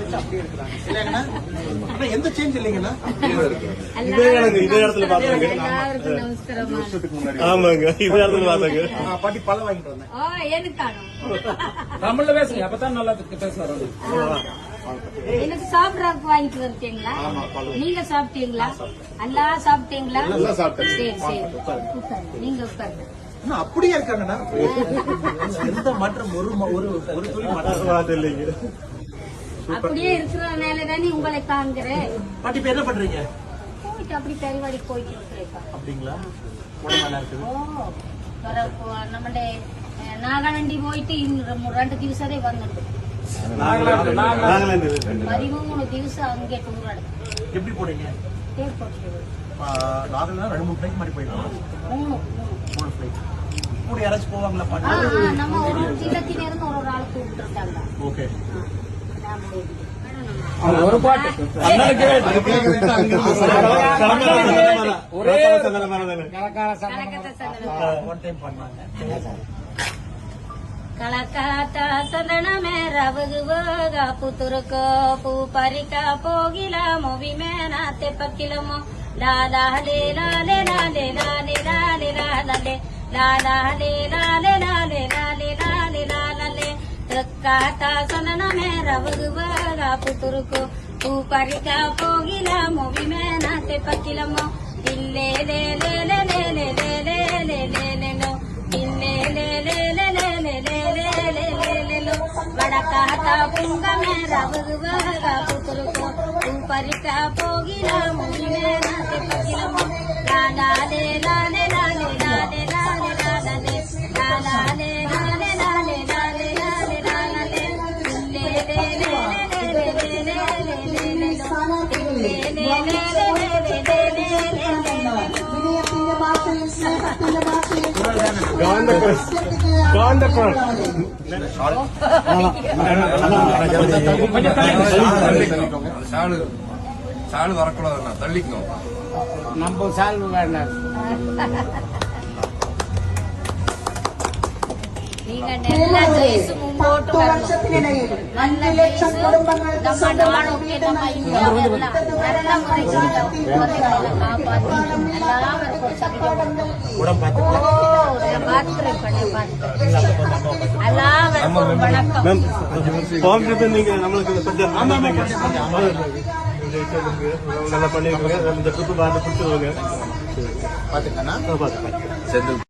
வச்சு அப்படியே இருக்கிறாங்க இல்லைங்கண்ணா? ஆனா எந்த சேஞ்ச் இல்லைங்கண்ணா? இதே இடத்துல பாத்தாங்க. ஆமாங்க, இதே இடத்துல பாத்தாங்க. பாட்டி பழம் வாங்கிட்டு வந்தேன். தமிழ்ல பேசுங்க, அப்பதான் நல்லா பேசுவாரு. எனக்கு சாப்பிடறதுக்கு வாங்கிட்டு வந்துட்டீங்களா? நீங்க சாப்பிட்டீங்களா? எல்லாம் சாப்பிட்டீங்களா? சரி சரி, நீங்க உட்காருங்க. அப்படியே இருக்காங்கண்ணா. எந்த மாற்றம் ஒரு துளி மாற்றம் இல்லைங்க. அப்படியே இருக்கிறதுனால தானே உங்களை காண்கிறேன். பாட்டி இப்ப என்ன பண்றீங்க? போயிட்டு அப்படி பெருவாடி போயிட்டு இருக்கிறேன். அப்படிங்களா? உடம்பு நல்லா இருக்குது. നമ്മുടെ നാഗാലാൻഡി പോയിട്ട് 2 ദിവസമേ വന്നിട്ട് 13 ദിവസം അങ്ങേ ടൂറാണ്. எப்படி போறீங்க? ஏர்போர்ட்ல நாகலாந்து 2-3 ஃபிளைட் மாதிரி போயிடலாம். 3 ஃபிளைட். கூட யாராச்சும் போவாங்களா பாட்டி? நம்ம ஒரு ஜில்லத்தில இருந்து ஒரு ஆளு கூப்பிட்டுருக்காங்க. ஓகே. ஒரு பாட்டு కళకాత సదనమే రవగువగా పుతురుకో పూ పరిక పోగిలా మొవి మేనా తెప్పకిలమో లాలాలే లాలే లాలే లాలే లాలే లాలే లాలాలే లాలే లాలే లాలే లాలే లాలే కాత సదనమే రవగువగా పుతురుకో పూ పరిక పోగిలా మొవి మేనా తెప్పకిలమో ఇల్లే లే లే లే లే లే లే లే లే లే లో ఇల్లే లే లే లే లే లే వడకాత పుంగమే రవగువగా పుతురుకో పరిక పోగిల మునివేన తెప్పకిలమో లాలాలే లాలే లాలే లాలే లాలే లాలే లాలాలే లాలే లాలే లాలే లాలే లాలే లే లే లే లే లే లే சாலு வரக்கூடாது, தள்ளிக்கணும். நம்ம சால்வு வேண்டாம். நீங்க நல்ல ஜெயிச்சு மும்போட்டு வரணும். நல்ல ஜெயிச்சு நம்ம நாடொക്കെ நம்ம இந்தியாவெல்லாம் நல்ல முறைக்கு காப்பாற்றி எல்லாருக்கும் சகிதம் எல்லாருக்கும் வணக்கம். நீங்க நம்மளுக்கு கொஞ்சம் நல்லா பண்ணிருக்கீங்க. இந்த ட்ரிப்பு பார்த்து பிடிச்சிருவாங்க. பாத்துக்கண்ணா.